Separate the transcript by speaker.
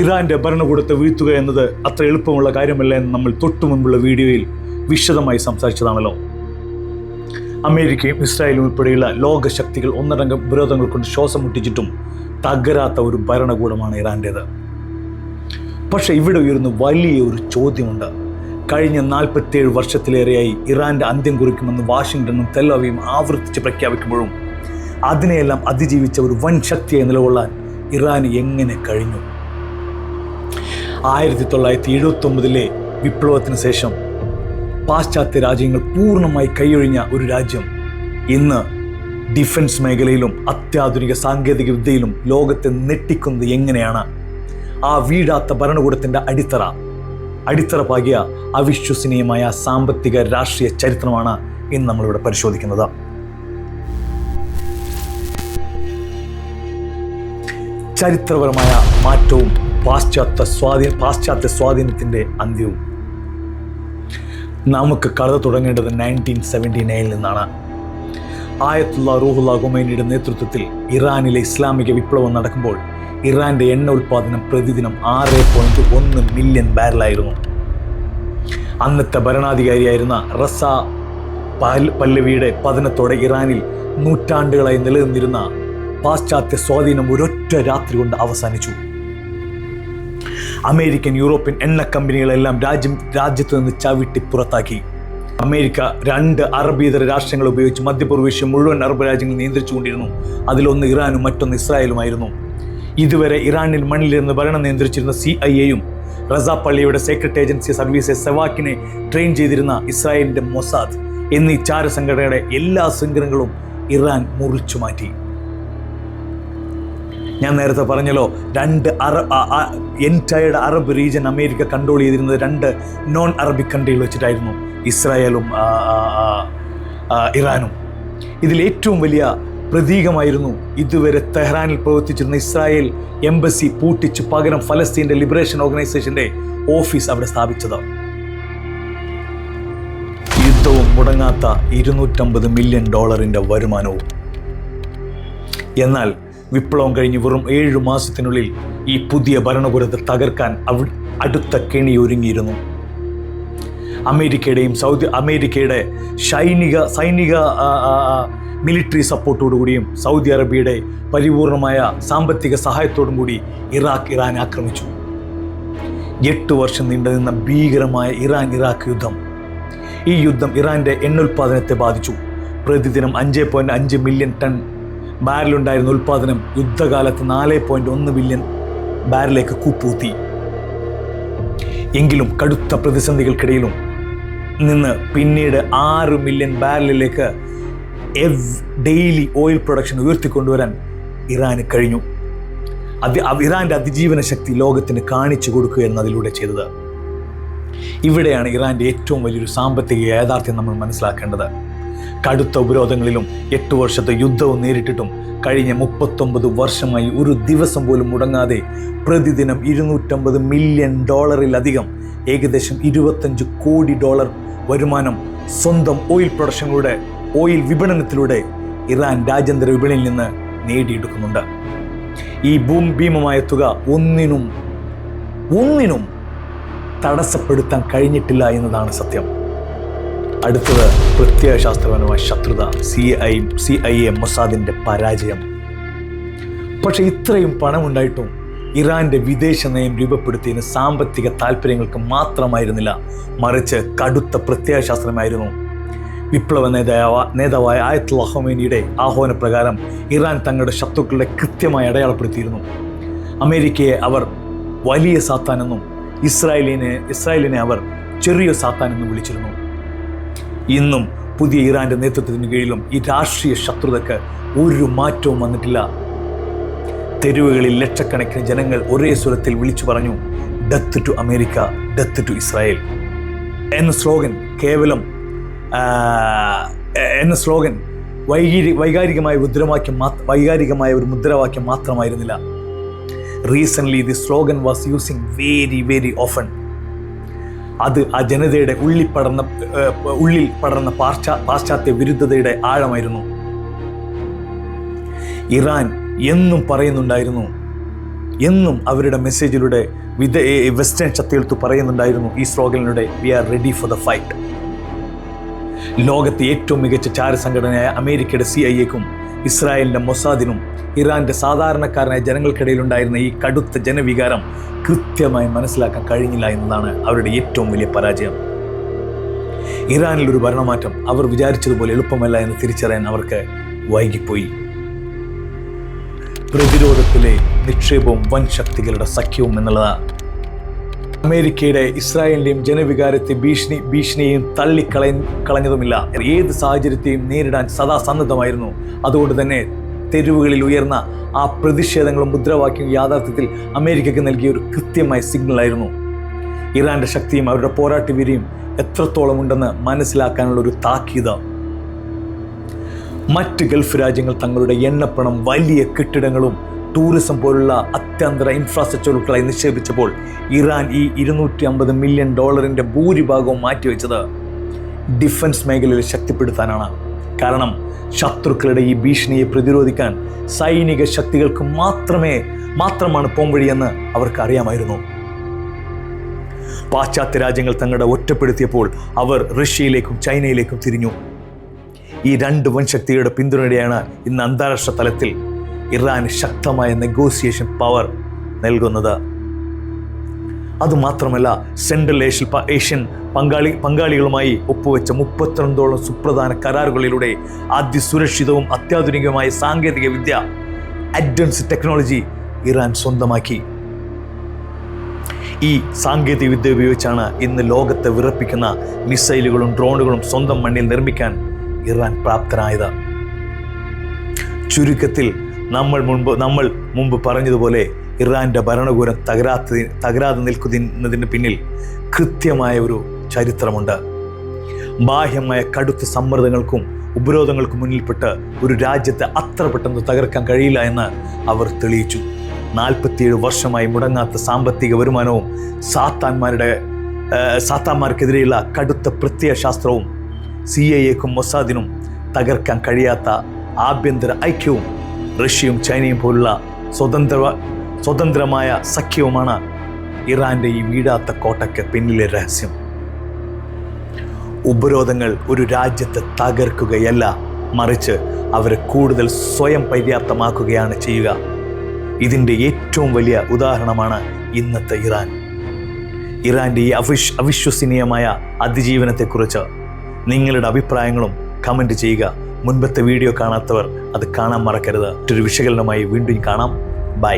Speaker 1: ഇറാന്റെ ഭരണകൂടത്തെ വീഴ്ത്തുക എന്നത് അത്ര എളുപ്പമുള്ള കാര്യമല്ല എന്ന് നമ്മൾ തൊട്ടു മുൻപുള്ള വീഡിയോയിൽ വിശദമായി സംസാരിച്ചതാണല്ലോ. അമേരിക്കയും ഇസ്രായേലും ഉൾപ്പെടെയുള്ള ലോകശക്തികൾ ഒന്നടങ്കം വിരോധങ്ങൾ കൊണ്ട് ശ്വാസം മുട്ടിച്ചിട്ടും തകരാത്ത ഒരു ഭരണകൂടമാണ് ഇറാൻ്റേത്. പക്ഷെ ഇവിടെ ഉയർന്ന വലിയ ഒരു ചോദ്യമുണ്ട്. കഴിഞ്ഞ 47 വർഷത്തിലേറെയായി ഇറാന്റെ അന്ത്യം കുറിക്കുമെന്ന് വാഷിങ്ടണും തെൽ-അവീവും ആവർത്തിച്ച് പ്രഖ്യാപിക്കുമ്പോഴും അതിനെയെല്ലാം അതിജീവിച്ച ഒരു വൻ ശക്തിയായി നിലകൊള്ളാൻ ഇറാന് എങ്ങനെ കഴിഞ്ഞു? 1979 വിപ്ലവത്തിന് ശേഷം പാശ്ചാത്യ രാജ്യങ്ങൾ പൂർണ്ണമായി കൈയൊഴിഞ്ഞ ഒരു രാജ്യം ഇന്ന് ഡിഫൻസ് മേഖലയിലും അത്യാധുനിക സാങ്കേതിക വിദ്യയിലും ലോകത്തെ നെട്ടിക്കുന്നത് എങ്ങനെയാണ്? ആ വീഴാത്ത ഭരണകൂടത്തിൻ്റെ അടിത്തറ പാകിയ അവിശ്വസനീയമായ സാമ്പത്തിക രാഷ്ട്രീയ ചരിത്രമാണ് ഇന്ന് നമ്മളിവിടെ പരിശോധിക്കുന്നത്. ചരിത്രപരമായ മാറ്റവും പാശ്ചാത്യ സ്വാധീനത്തിൻ്റെ അന്ത്യവും. നമുക്ക് കഥ തുടങ്ങേണ്ടത് 1979 നിന്നാണ്. ആയത്തുള്ള റൂഹുല്ല ഖൊമൈനിയുടെ നേതൃത്വത്തിൽ ഇറാനിലെ ഇസ്ലാമിക വിപ്ലവം നടക്കുമ്പോൾ ഇറാന്റെ എണ്ണ ഉൽപ്പാദനം പ്രതിദിനം 6.1 മില്യൺ ബാരലായിരുന്നു. അന്നത്തെ ഭരണാധികാരിയായിരുന്ന റസ പല്ലവിയുടെ പതനത്തോടെ ഇറാനിൽ നൂറ്റാണ്ടുകളായി നിലനിന്നിരുന്ന പാശ്ചാത്യ സ്വാധീനം ഒരൊറ്റ രാത്രി കൊണ്ട് അവസാനിച്ചു. അമേരിക്കൻ യൂറോപ്യൻ എണ്ണ കമ്പനികളെല്ലാം രാജ്യത്തു നിന്ന് ചവിട്ടി പുറത്താക്കി. അമേരിക്ക 2 അറബിതര രാഷ്ട്രങ്ങൾ ഉപയോഗിച്ച് മധ്യപൂർവേഷ്യ മുഴുവൻ അറബ് രാജ്യങ്ങൾ നിയന്ത്രിച്ചുകൊണ്ടിരുന്നു. അതിലൊന്ന് ഇറാനും മറ്റൊന്ന് ഇസ്രായേലുമായിരുന്നു. ഇതുവരെ ഇറാനിൽ മണ്ണിലിരുന്ന് ഭരണം നിയന്ത്രിച്ചിരുന്ന CIA-യും റസ പള്ളിയുടെ സീക്രട്ട് ഏജൻസി സർവീസ് സെവാക്കിനെ ട്രെയിൻ ചെയ്തിരുന്ന ഇസ്രായേലിന്റെ മൊസാദ് എന്നീ ചാരസംഘടനയുടെ എല്ലാ ശൃംഖലകളും ഇറാൻ മുറിച്ചു മാറ്റി. ഞാൻ നേരത്തെ പറഞ്ഞല്ലോ, 2 എൻറ്റയർഡ് അറബ് റീജൻ അമേരിക്ക കൺട്രോൾ ചെയ്തിരുന്നത് 2 നോൺ അറബിക് കൺട്രികൾ വെച്ചിട്ടായിരുന്നു, ഇസ്രായേലും ഇറാനും. ഇതിലേറ്റവും വലിയ പ്രതീകമായിരുന്നു ഇതുവരെ തെഹ്റാനിൽ പ്രവർത്തിച്ചിരുന്ന ഇസ്രായേൽ എംബസി പൂട്ടിച്ച് പകരം ഫലസ്തീൻ്റെ ലിബറേഷൻ ഓർഗനൈസേഷൻ്റെ ഓഫീസ് അവിടെ സ്ഥാപിച്ചത്. യുദ്ധവും മുടങ്ങാത്ത $250 മില്യൺ വരുമാനവും. എന്നാൽ വിപ്ലവം കഴിഞ്ഞ് വെറും 7 മാസത്തിനുള്ളിൽ ഈ പുതിയ ഭരണകൂടത്തെ തകർക്കാൻ അടുത്ത കെണി ഒരുങ്ങിയിരുന്നു. അമേരിക്കയുടെ സൈനിക മിലിറ്ററി സപ്പോർട്ടോടുകൂടിയും സൗദി അറേബ്യയുടെ പരിപൂർണമായ സാമ്പത്തിക സഹായത്തോടും കൂടി ഇറാനെ ആക്രമിച്ചു. 8 വർഷം നീണ്ടുനിന്ന ഭീകരമായ ഇറാഖ് യുദ്ധം. ഈ യുദ്ധം ഇറാന്റെ എണ്ണുൽപാദനത്തെ ബാധിച്ചു. പ്രതിദിനം 5.5 മില്യൺ ടൺ ബാരലുണ്ടായിരുന്ന ഉൽപ്പാദനം യുദ്ധകാലത്ത് 4.1 മില്യൺ ബാരലിലേക്ക് കൂപ്പൂത്തി. എങ്കിലും കടുത്ത പ്രതിസന്ധികൾക്കിടയിലും നിന്ന് പിന്നീട് 6 മില്യൺ ബാരലിലേക്ക് ഡെയിലി ഓയിൽ പ്രൊഡക്ഷൻ ഉയർത്തിക്കൊണ്ടുവരാൻ ഇറാന് കഴിഞ്ഞു. ഇറാന്റെ അതിജീവന ശക്തി ലോകത്തിന് കാണിച്ചു കൊടുക്കുക എന്നതിലൂടെ ചെയ്തത്. ഇവിടെയാണ് ഇറാന്റെ ഏറ്റവും വലിയൊരു സാമ്പത്തിക യാഥാർത്ഥ്യം നമ്മൾ മനസ്സിലാക്കേണ്ടത്. കടുത്ത ഉപരോധങ്ങളിലും 8 വർഷത്തെ യുദ്ധവും നേരിട്ടിട്ടും കഴിഞ്ഞ 39 വർഷമായി ഒരു ദിവസം പോലും മുടങ്ങാതെ പ്രതിദിനം $250 മില്യൺ ഏകദേശം $25 കോടി വരുമാനം സ്വന്തം ഓയിൽ വിപണനത്തിലൂടെ ഇറാൻ രാജ്യാന്തര വിപണിയിൽ നിന്ന് നേടിയെടുക്കുന്നുണ്ട്. ഈ ഭീമമായ തുക ഒന്നിനും തടസ്സപ്പെടുത്താൻ കഴിഞ്ഞിട്ടില്ല എന്നതാണ് സത്യം. അടുത്തത് പ്രത്യയശാസ്ത്രപരമായ ശത്രുത, CIA മൊസാദിന്റെ പരാജയം. പക്ഷെ ഇത്രയും പണമുണ്ടായിട്ടും ഇറാന്റെ വിദേശ നയം രൂപപ്പെടുത്തിയതിന് സാമ്പത്തിക താല്പര്യങ്ങൾക്ക് മാത്രമായിരുന്നില്ല, മറിച്ച് കടുത്ത പ്രത്യയശാസ്ത്രമായിരുന്നു. വിപ്ലവ നേതാവായ ആയത്തുള്ള ഖൊമൈനിയുടെ ആഹ്വാനപ്രകാരം ഇറാൻ തങ്ങളുടെ ശത്രുക്കളുടെ കൃത്യമായി അടയാളപ്പെടുത്തിയിരുന്നു. അമേരിക്കയെ അവർ വലിയ സാത്താനെന്നും ഇസ്രായേലിനെ അവർ ചെറിയ സാത്താനെന്നും വിളിച്ചിരുന്നു. ഇന്നും പുതിയ ഇറാന്റെ നേതൃത്വത്തിന് കീഴിലും ഈ രാഷ്ട്രീയ ശത്രുതയ്ക്ക് ഒരു മാറ്റവും വന്നിട്ടില്ല. തെരുവുകളിൽ ലക്ഷക്കണക്കിന് ജനങ്ങൾ ഒരേ സ്വരത്തിൽ വിളിച്ചു പറഞ്ഞു, death to America, death to Israel എന്ന സ്ലോഗൻ വൈകാരികമായ ഒരു മുദ്രാവാക്യം മാത്രമായിരുന്നില്ല. Recently the slogan was using very very often. അത് ആ ജനതയുടെ ഉള്ളിൽ പടർന്ന പാശ്ചാത്യ വിരുദ്ധതയുടെ ആഴമായിരുന്നു. ഇറാൻ എന്നും പറയുന്നുണ്ടായിരുന്നു, എന്നും അവരുടെ മെസ്സേജിലൂടെ വെസ്റ്റേൺ ശക്തികൾക്ക് പറയുന്നുണ്ടായിരുന്നു ഈ സ്ലോഗനിലൂടെ, V are ready for the fight. ലോകത്തെ ഏറ്റവും മികച്ച ചാരസംഘടനയായ അമേരിക്കയുടെ CIA-ക്കും ഇസ്രായേലിൻ്റെ മൊസാദിനും ഇറാൻ്റെ സാധാരണക്കാരനായ ജനങ്ങൾക്കിടയിലുണ്ടായിരുന്ന ഈ കടുത്ത ജനവികാരം കൃത്യമായി മനസ്സിലാക്കാൻ കഴിഞ്ഞില്ല എന്നതാണ് അവരുടെ ഏറ്റവും വലിയ പരാജയം. ഇറാനിലൊരു ഭരണമാറ്റം അവർ വിചാരിച്ചതുപോലെ എളുപ്പമല്ല എന്ന് തിരിച്ചറിയാൻ അവർക്ക് വൈകിപ്പോയി. പ്രതിരോധത്തിലെ നിക്ഷേപവും വൻ ശക്തികളുടെ സഖ്യവും എന്നുള്ളതാണ്. അമേരിക്കയുടെ ഇസ്രായേലിൻ്റെയും ജനവികാരത്തെ ഭീഷണിയെയും തള്ളിക്കളഞ്ഞതുമില്ല. ഏത് സാഹചര്യത്തെയും നേരിടാൻ സദാ സന്നദ്ധമായിരുന്നു. അതുകൊണ്ട് തന്നെ തെരുവുകളിൽ ഉയർന്ന ആ പ്രതിഷേധങ്ങളും മുദ്രാവാക്യവും യാഥാർത്ഥ്യത്തിൽ അമേരിക്കയ്ക്ക് നൽകിയ ഒരു കൃത്യമായ സിഗ്നലായിരുന്നു. ഇറാൻ്റെ ശക്തിയും അവരുടെ പോരാട്ടവീര്യം എത്രത്തോളം ഉണ്ടെന്ന് മനസ്സിലാക്കാനുള്ള ഒരു താക്കീത്. മറ്റ് ഗൾഫ് രാജ്യങ്ങൾ തങ്ങളുടെ എണ്ണപ്പണം വലിയ കെട്ടിടങ്ങളും ടൂറിസം പോലുള്ള അത്യന്തര ഇൻഫ്രാസ്ട്രക്ചറുകളായി നിക്ഷേപിച്ചപ്പോൾ ഇറാൻ ഈ $250 മില്യൺ ഭൂരിഭാഗവും മാറ്റിവെച്ചത് ഡിഫൻസ് മേഖലയിൽ ശക്തിപ്പെടുത്താനാണ്. കാരണം ശത്രുക്കളുടെ ഈ ഭീഷണിയെ പ്രതിരോധിക്കാൻ സൈനിക ശക്തികൾക്ക് മാത്രമാണ് പോംവഴിയെന്ന് അവർക്ക് അറിയാമായിരുന്നു. പാശ്ചാത്യ രാജ്യങ്ങൾ തങ്ങളുടെ ഒറ്റപ്പെടുത്തിയപ്പോൾ അവർ റഷ്യയിലേക്കും ചൈനയിലേക്കും തിരിഞ്ഞു. ഈ രണ്ട് വൻശക്തികളുടെ പിന്തുണയാണ് ഇന്ന് അന്താരാഷ്ട്ര തലത്തിൽ ഇറാന് ശക്തമായ നെഗോസിയേഷൻ പവർ നൽകുന്നത്. അതുമാത്രമല്ല, സെൻട്രൽ ഏഷ്യൻ പങ്കാളികളുമായി ഒപ്പുവെച്ച 32 സുപ്രധാന കരാറുകളിലൂടെ അതിസുരക്ഷിതവും അത്യാധുനികമായ സാങ്കേതിക വിദ്യ, അഡ്വാൻസ്ഡ് ടെക്നോളജി ഇറാൻ സ്വന്തമാക്കി. ഈ സാങ്കേതിക വിദ്യ ഉപയോഗിച്ചാണ് ഇന്ന് ലോകത്തെ വിറപ്പിക്കുന്ന മിസൈലുകളും ഡ്രോണുകളും സ്വന്തം മണ്ണിൽ നിർമ്മിക്കാൻ ഇറാൻ പ്രാപ്തനായത്. ചുരുക്കത്തിൽ നമ്മൾ മുമ്പ് പറഞ്ഞതുപോലെ ഇറാൻ്റെ ഭരണകൂടം തകരാതെ നിൽക്കുന്നതിന് പിന്നിൽ കൃത്യമായ ഒരു ചരിത്രമുണ്ട്. ബാഹ്യമായ കടുത്ത സമ്മർദ്ദങ്ങൾക്കും ഉപരോധങ്ങൾക്കും മുന്നിൽപ്പെട്ട് ഒരു രാജ്യത്തെ അത്ര പെട്ടെന്ന് തകർക്കാൻ കഴിയില്ല എന്ന് അവർ തെളിയിച്ചു. 47 വർഷമായി മുടങ്ങാത്ത സാമ്പത്തിക വരുമാനവും സാത്താന്മാർക്കെതിരെയുള്ള കടുത്ത പ്രത്യയശാസ്ത്രവും CIA-ക്കും മൊസാദിനും തകർക്കാൻ കഴിയാത്ത ആഭ്യന്തര ഐക്യവും റഷ്യയും ചൈനയും പോലുള്ള സ്വതന്ത്രമായ സഖ്യവുമാണ് ഇറാൻ്റെ ഈ വീടാത്ത കോട്ടയ്ക്ക് പിന്നിലെ രഹസ്യം. ഉപരോധങ്ങൾ ഒരു രാജ്യത്തെ തകർക്കുകയല്ല, മറിച്ച് അവരെ കൂടുതൽ സ്വയം പര്യാപ്തമാക്കുകയാണ് ചെയ്യുക. ഇതിൻ്റെ ഏറ്റവും വലിയ ഉദാഹരണമാണ് ഇന്നത്തെ ഇറാൻ്റെ ഈ അവിശ്വസനീയമായ അതിജീവനത്തെക്കുറിച്ച് നിങ്ങളുടെ അഭിപ്രായങ്ങളും കമൻറ്റ് ചെയ്യുക. മുൻപത്തെ വീഡിയോ കാണാത്തവർ അത് കാണാൻ മറക്കരുത്. മറ്റൊരു വിശകലനമായി വീണ്ടും കാണാം. ബൈ.